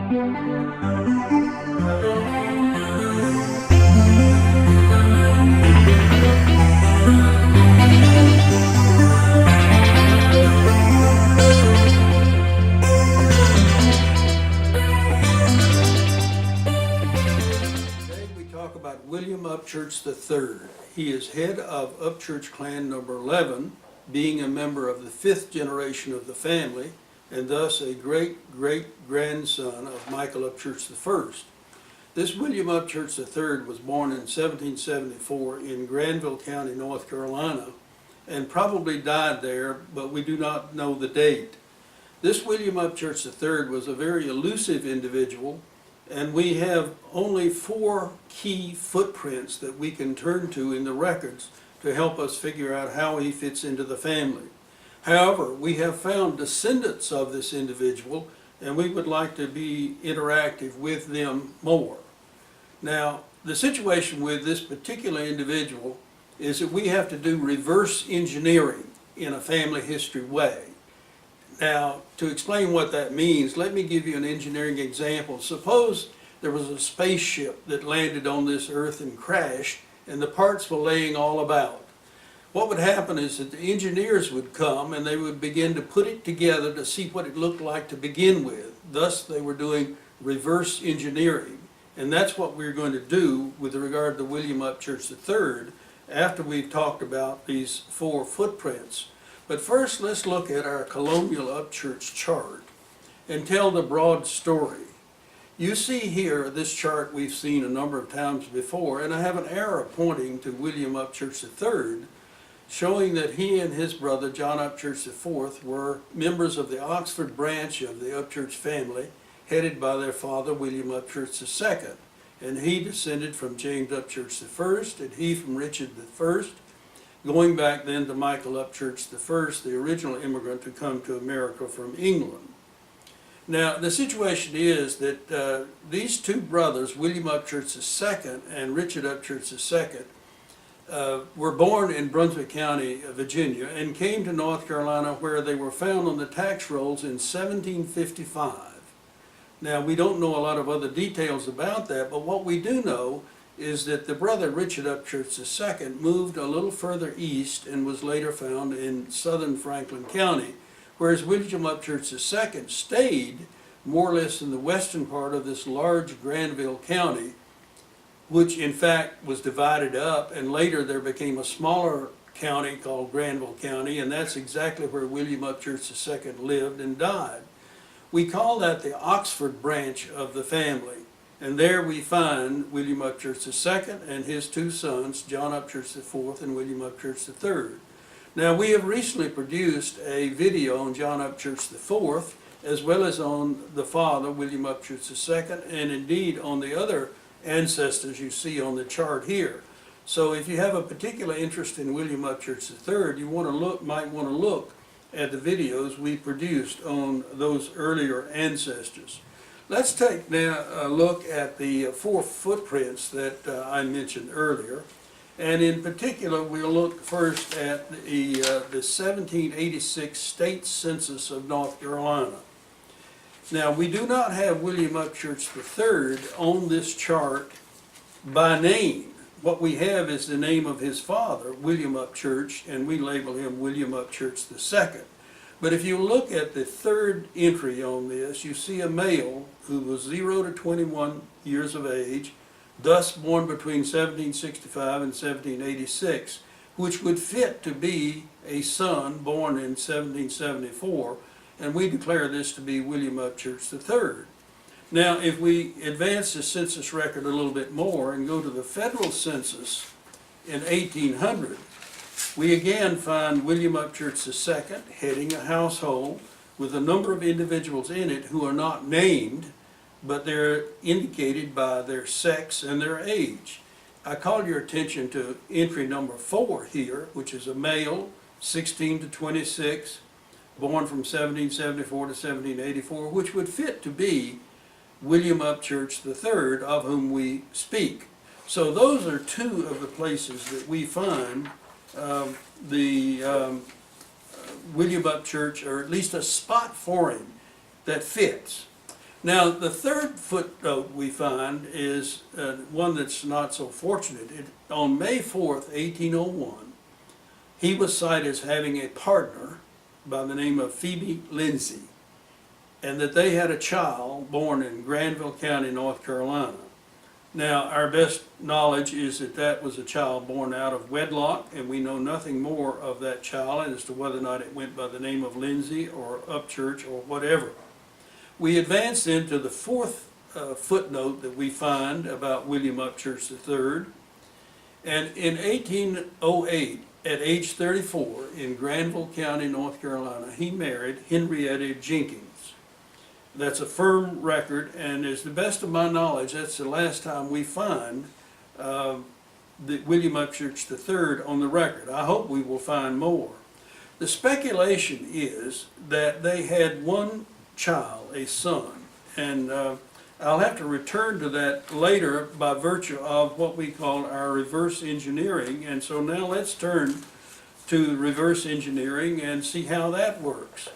William Upchurch III. He is head of Upchurch clan number 11, being a member of the 5th generation of the family, and thus a great-great-grandson of Michael Upchurch I. This William Upchurch III was born in 1774 in Granville County, North Carolina, and probably died there, but we do not know the date. This William Upchurch III was a very elusive individual, and we have only 4 key footprints that we can turn to in the records to help us figure out how he fits into the family. However, we have found descendants of this individual, and we would like to be interactive with them more. Now, the situation with this particular individual is that we have to do reverse engineering in a family history way. Now, to explain what that means, let me give you an engineering example. Suppose there was a spaceship that landed on this earth and crashed, and the parts were laying all about. What would happen is that the engineers would come and they would begin to put it together to see what it looked like to begin with. Thus, they were doing reverse engineering. And that's what we're going to do with regard to William Upchurch III after we've talked about these 4 footprints. But first, let's look at our colonial Upchurch chart and tell the broad story. You see here, this chart we've seen a number of times before, and I have an arrow pointing to William Upchurch III, showing that he and his brother, John Upchurch IV, were members of the Oxford branch of the Upchurch family, headed by their father, William Upchurch II. And he descended from James Upchurch I, and he from Richard I, going back then to Michael Upchurch I, the original immigrant to come to America from England. Now, the situation is that these 2 brothers, William Upchurch II and Richard Upchurch II, were born in Brunswick County, Virginia, and came to North Carolina, where they were found on the tax rolls in 1755. Now, we don't know a lot of other details about that, but what we do know is that the brother Richard Upchurch II moved a little further east and was later found in southern Franklin County, whereas William Upchurch II stayed more or less in the western part of this large Granville County, which in fact was divided up, and later there became a smaller county called Granville County, and that's exactly where William Upchurch II lived and died. We call that the Oxford branch of the family. And there we find William Upchurch II and his 2 sons, John Upchurch IV and William Upchurch III. Now, we have recently produced a video on John Upchurch IV, as well as on the father, William Upchurch II, and indeed on the other ancestors you see on the chart here. So if you have a particular interest in William Upchurch III, you might want to look at the videos we produced on those earlier ancestors. Let's take now a look at the 4 footprints that I mentioned earlier. And in particular, we'll look first at the 1786 state census of North Carolina. Now, we do not have William Upchurch III on this chart by name. What we have is the name of his father, William Upchurch, and we label him William Upchurch II. But if you look at the 3rd entry on this, you see a male who was 0 to 21 years of age, thus born between 1765 and 1786, which would fit to be a son born in 1774, and we declare this to be William Upchurch III. Now, if we advance the census record a little bit more and go to the federal census in 1800, we again find William Upchurch II heading a household with a number of individuals in it who are not named, but they're indicated by their sex and their age. I call your attention to entry number 4 here, which is a male, 16 to 26, born from 1774 to 1784, which would fit to be William Upchurch III, of whom we speak. So those are 2 of the places that we find William Upchurch, or at least a spot for him that fits. Now, the third footnote we find is one that's not so fortunate. On May 4th, 1801, he was cited as having a partner by the name of Phoebe Lindsay, and that they had a child born in Granville County, North Carolina. Now, our best knowledge is that that was a child born out of wedlock, and we know nothing more of that child as to whether or not it went by the name of Lindsay or Upchurch or whatever. We advance then to the fourth footnote that we find about William Upchurch III. And in 1808, at age 34, in Granville County, North Carolina, he married Henrietta Jenkins. That's a firm record, and as the best of my knowledge, that's the last time we find William Upchurch III on the record. I hope we will find more. The speculation is that they had one child, a son, and I'll have to return to that later by virtue of what we call our reverse engineering. And so now let's turn to reverse engineering and see how that works.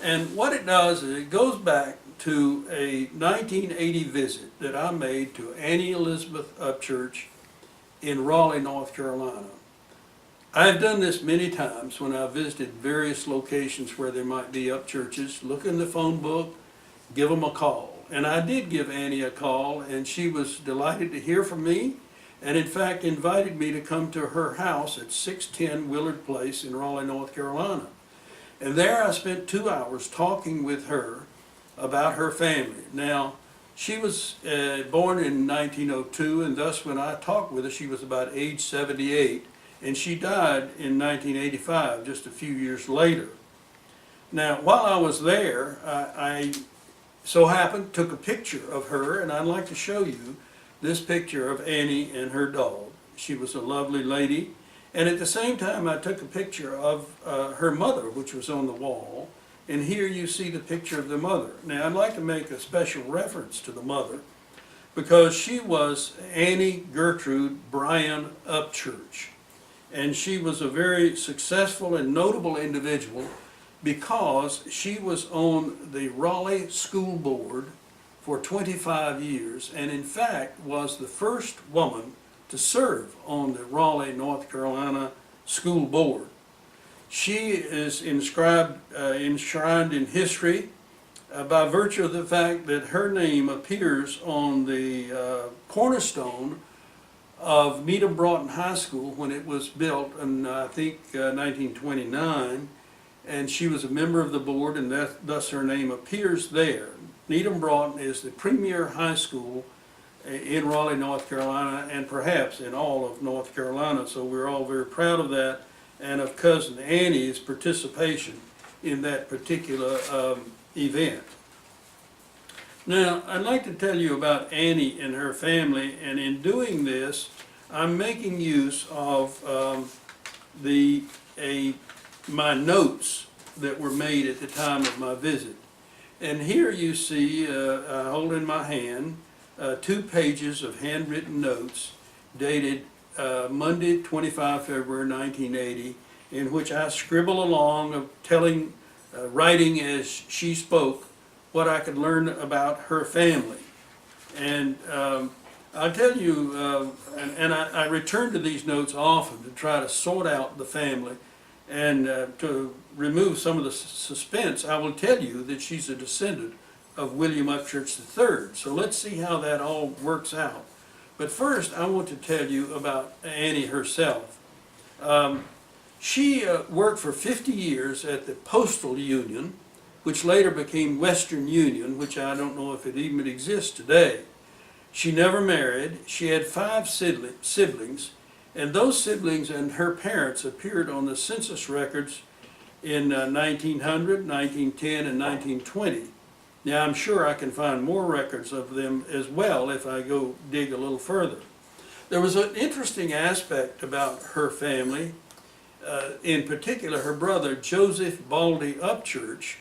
And what it does is it goes back to a 1980 visit that I made to Annie Elizabeth Upchurch in Raleigh, North Carolina. I've done this many times when I've visited various locations where there might be Upchurches. Look in the phone book, give them a call. And I did give Annie a call, and she was delighted to hear from me, and in fact invited me to come to her house at 610 Willard Place in Raleigh, North Carolina. And there I spent 2 hours talking with her about her family. Now, she was born in 1902, and thus when I talked with her, she was about age 78, and she died in 1985, just a few years later. Now, while I was there, I so happened took a picture of her, and I'd like to show you this picture of Annie and her dog. She was a lovely lady, and at the same time I took a picture of her mother, which was on the wall, and here you see the picture of the mother. Now, I'd like to make a special reference to the mother because she was Annie Gertrude Bryan Upchurch, and she was a very successful and notable individual because she was on the Raleigh School Board for 25 years, and in fact was the first woman to serve on the Raleigh, North Carolina School Board. She is enshrined in history by virtue of the fact that her name appears on the cornerstone of Needham Broughton High School when it was built in, I think, 1929. And she was a member of the board, and thus her name appears there. Needham Broughton is the premier high school in Raleigh, North Carolina, and perhaps in all of North Carolina. So we're all very proud of that, and of Cousin Annie's participation in that particular event. Now, I'd like to tell you about Annie and her family, and in doing this, I'm making use of my notes that were made at the time of my visit. And here you see, I hold in my hand 2 pages of handwritten notes dated Monday, 25 February 1980, in which I scribble along of telling, writing as she spoke, what I could learn about her family. And I'll tell you, and I return to these notes often to try to sort out the family. And to remove some of the suspense, I will tell you that she's a descendant of William Upchurch III. So let's see how that all works out. But first, I want to tell you about Annie herself. She worked for 50 years at the Postal Union, which later became Western Union, which I don't know if it even exists today. She never married. She had 5 siblings. And those siblings and her parents appeared on the census records in 1900, 1910, and 1920. Now, I'm sure I can find more records of them as well if I go dig a little further. There was an interesting aspect about her family, in particular her brother Joseph Baldy Upchurch,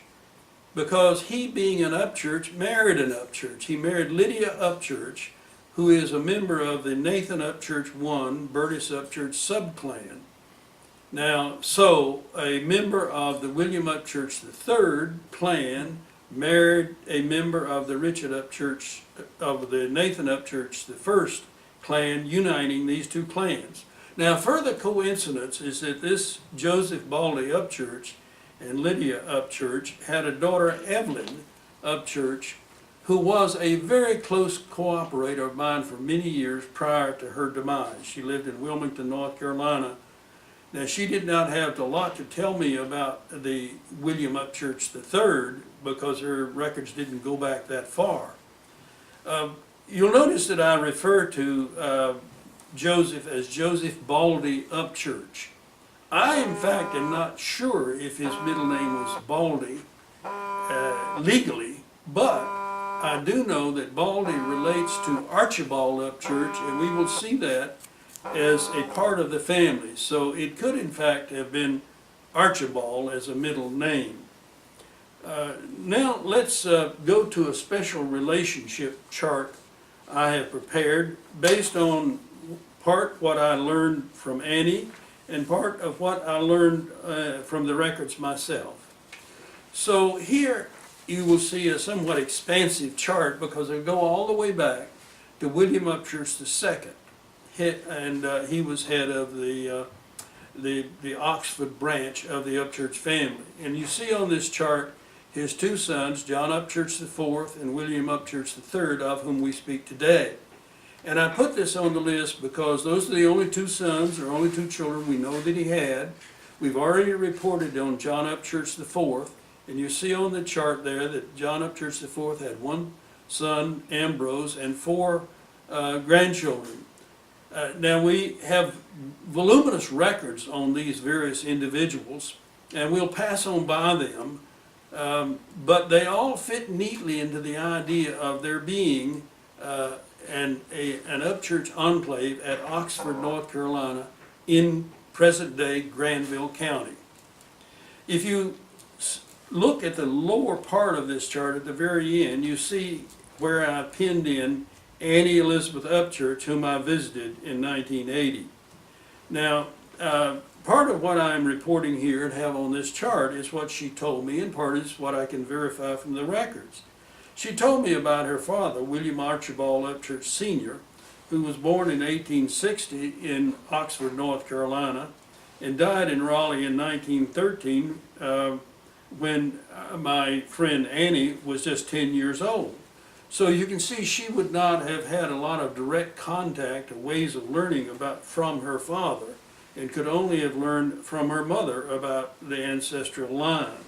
because he, being an Upchurch, married an Upchurch. He married Lydia Upchurch, who is a member of the Nathan Upchurch I, Burtis Upchurch subclan. Now, so a member of the William Upchurch III clan married a member of the Richard Upchurch, of the Nathan Upchurch I clan, uniting these two clans. Now, further coincidence is that this Joseph Baldy Upchurch and Lydia Upchurch had a daughter, Evelyn Upchurch, who was a very close cooperator of mine for many years prior to her demise. She lived in Wilmington, North Carolina. Now, she did not have a lot to tell me about the William Upchurch III because her records didn't go back that far. You'll notice that I refer to Joseph as Joseph Baldy Upchurch. I, in fact, am not sure if his middle name was Baldy legally, but I do know that Baldy relates to Archibald Upchurch, and we will see that as a part of the family. So it could, in fact, have been Archibald as a middle name. Now let's go to a special relationship chart I have prepared based on part what I learned from Annie and part of what I learned from the records myself. So here you will see a somewhat expansive chart because I go all the way back to William Upchurch II, and he was head of the Oxford branch of the Upchurch family. And you see on this chart his two sons, John Upchurch IV and William Upchurch III, of whom we speak today. And I put this on the list because those are the only two sons or only two children we know that he had. We've already reported on John Upchurch IV, and you see on the chart there that John Upchurch IV had one son, Ambrose, and four grandchildren. Now we have voluminous records on these various individuals, and we'll pass on by them, but they all fit neatly into the idea of there being an Upchurch enclave at Oxford, North Carolina, in present-day Granville County. If you look at the lower part of this chart at the very end, you see where I pinned in Annie Elizabeth Upchurch, whom I visited in 1980. Now, part of what I'm reporting here and have on this chart is what she told me, and part is what I can verify from the records. She told me about her father, William Archibald Upchurch Sr., who was born in 1860 in Oxford, North Carolina, and died in Raleigh in 1913 when my friend Annie was just 10 years old. So you can see she would not have had a lot of direct contact or ways of learning from her father, and could only have learned from her mother about the ancestral line.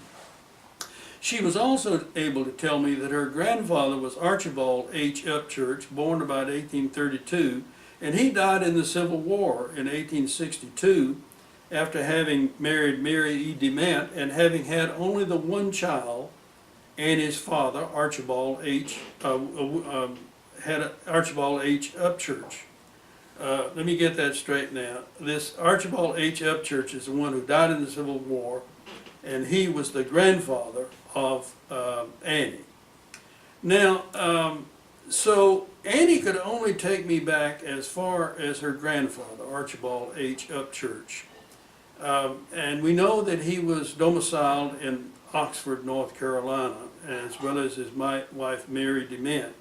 She was also able to tell me that her grandfather was Archibald H. Upchurch, born about 1832, and he died in the Civil War in 1862 after having married Mary E. DeMent and having had only the one child, and his father, Archibald H. Archibald H. Upchurch. Let me get that straight now. This Archibald H. Upchurch is the one who died in the Civil War, and he was the grandfather of Annie. Now, so Annie could only take me back as far as her grandfather, Archibald H. Upchurch. And we know that he was domiciled in Oxford, North Carolina, as well as his wife, Mary DeMent.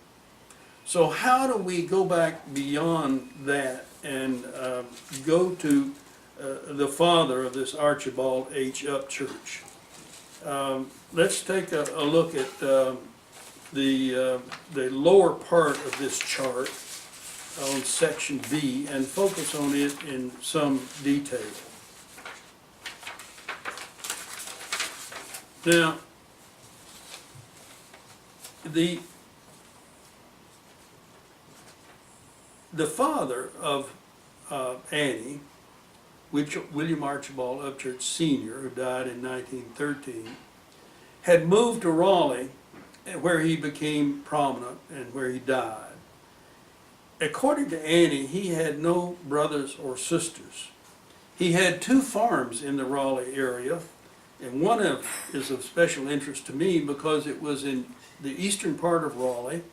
So how do we go back beyond that and go to the father of this Archibald H. Upchurch? Let's take a look at the lower part of this chart on section B and focus on it in some detail. Now, the father of Annie, William Archibald Upchurch Sr., who died in 1913, had moved to Raleigh, where he became prominent and where he died. According to Annie, he had no brothers or sisters. He had two farms in the Raleigh area, and one is of special interest to me because it was in the eastern part of Raleigh,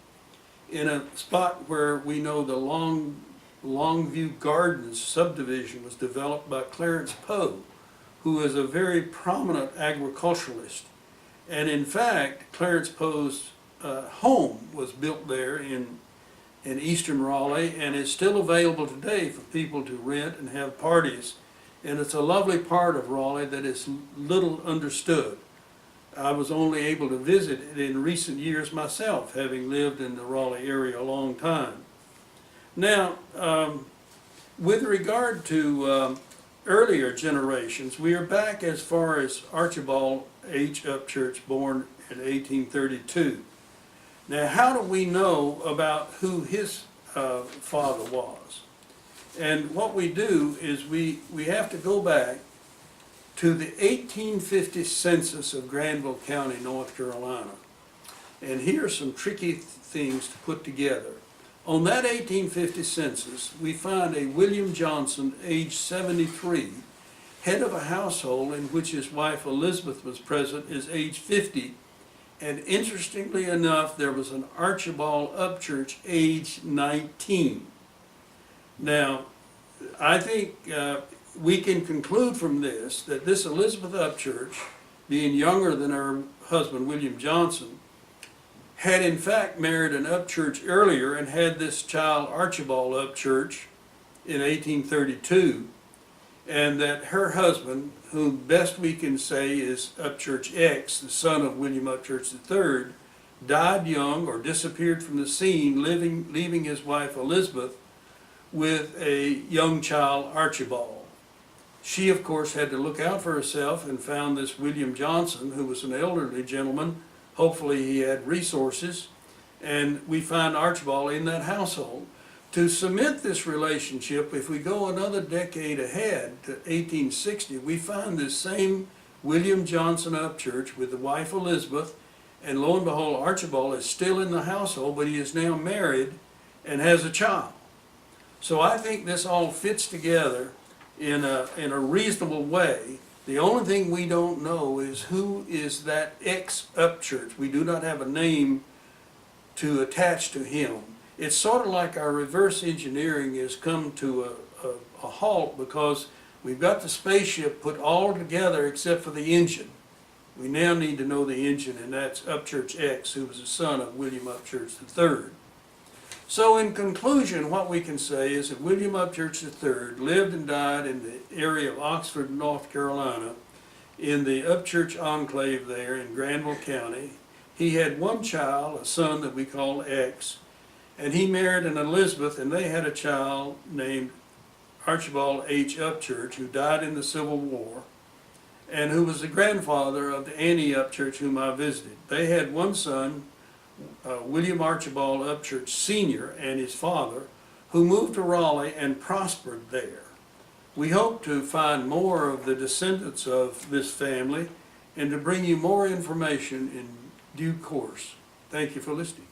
in a spot where we know the Longview Gardens subdivision was developed by Clarence Poe, who is a very prominent agriculturalist. And in fact, Clarence Poe's home was built there in eastern Raleigh, and is still available today for people to rent and have parties. And it's a lovely part of Raleigh that is little understood. I was only able to visit it in recent years myself, having lived in the Raleigh area a long time. Now, with regard to earlier generations, we are back as far as Archibald H. Upchurch, born in 1832. Now, how do we know about who his father was? And what we do is we have to go back to the 1850 census of Granville County, North Carolina. And here are some tricky things to put together. On that 1850 census, we find a William Johnson, age 73, head of a household in which his wife Elizabeth was present, is age 50. And interestingly enough, there was an Archibald Upchurch, age 19. Now, I think we can conclude from this that this Elizabeth Upchurch, being younger than her husband William Johnson, had in fact married an Upchurch earlier and had this child Archibald Upchurch in 1832, and that her husband, whom best we can say is Upchurch X, the son of William Upchurch III, died young or disappeared from the scene, leaving his wife Elizabeth with a young child, Archibald. She, of course, had to look out for herself and found this William Johnson, who was an elderly gentleman. Hopefully he had resources, and we find Archibald in that household. To cement this relationship, if we go another decade ahead to 1860, we find this same William Johnson Upchurch with the wife Elizabeth, and lo and behold, Archibald is still in the household, but he is now married and has a child. So I think this all fits together in a reasonable way. The only thing we don't know is who is that ex-Upchurch. We do not have a name to attach to him. It's sort of like our reverse engineering has come to a halt, because we've got the spaceship put all together except for the engine. We now need to know the engine, and that's Upchurch X, who was the son of William Upchurch III. So in conclusion, what we can say is that William Upchurch III lived and died in the area of Oxford, North Carolina, in the Upchurch enclave there in Granville County. He had one child, a son that we call X, and he married an Elizabeth, and they had a child named Archibald H. Upchurch, who died in the Civil War, and who was the grandfather of the Annie Upchurch, whom I visited. They had one son, William Archibald Upchurch Sr. and his father, who moved to Raleigh and prospered there. We hope to find more of the descendants of this family and to bring you more information in due course. Thank you for listening.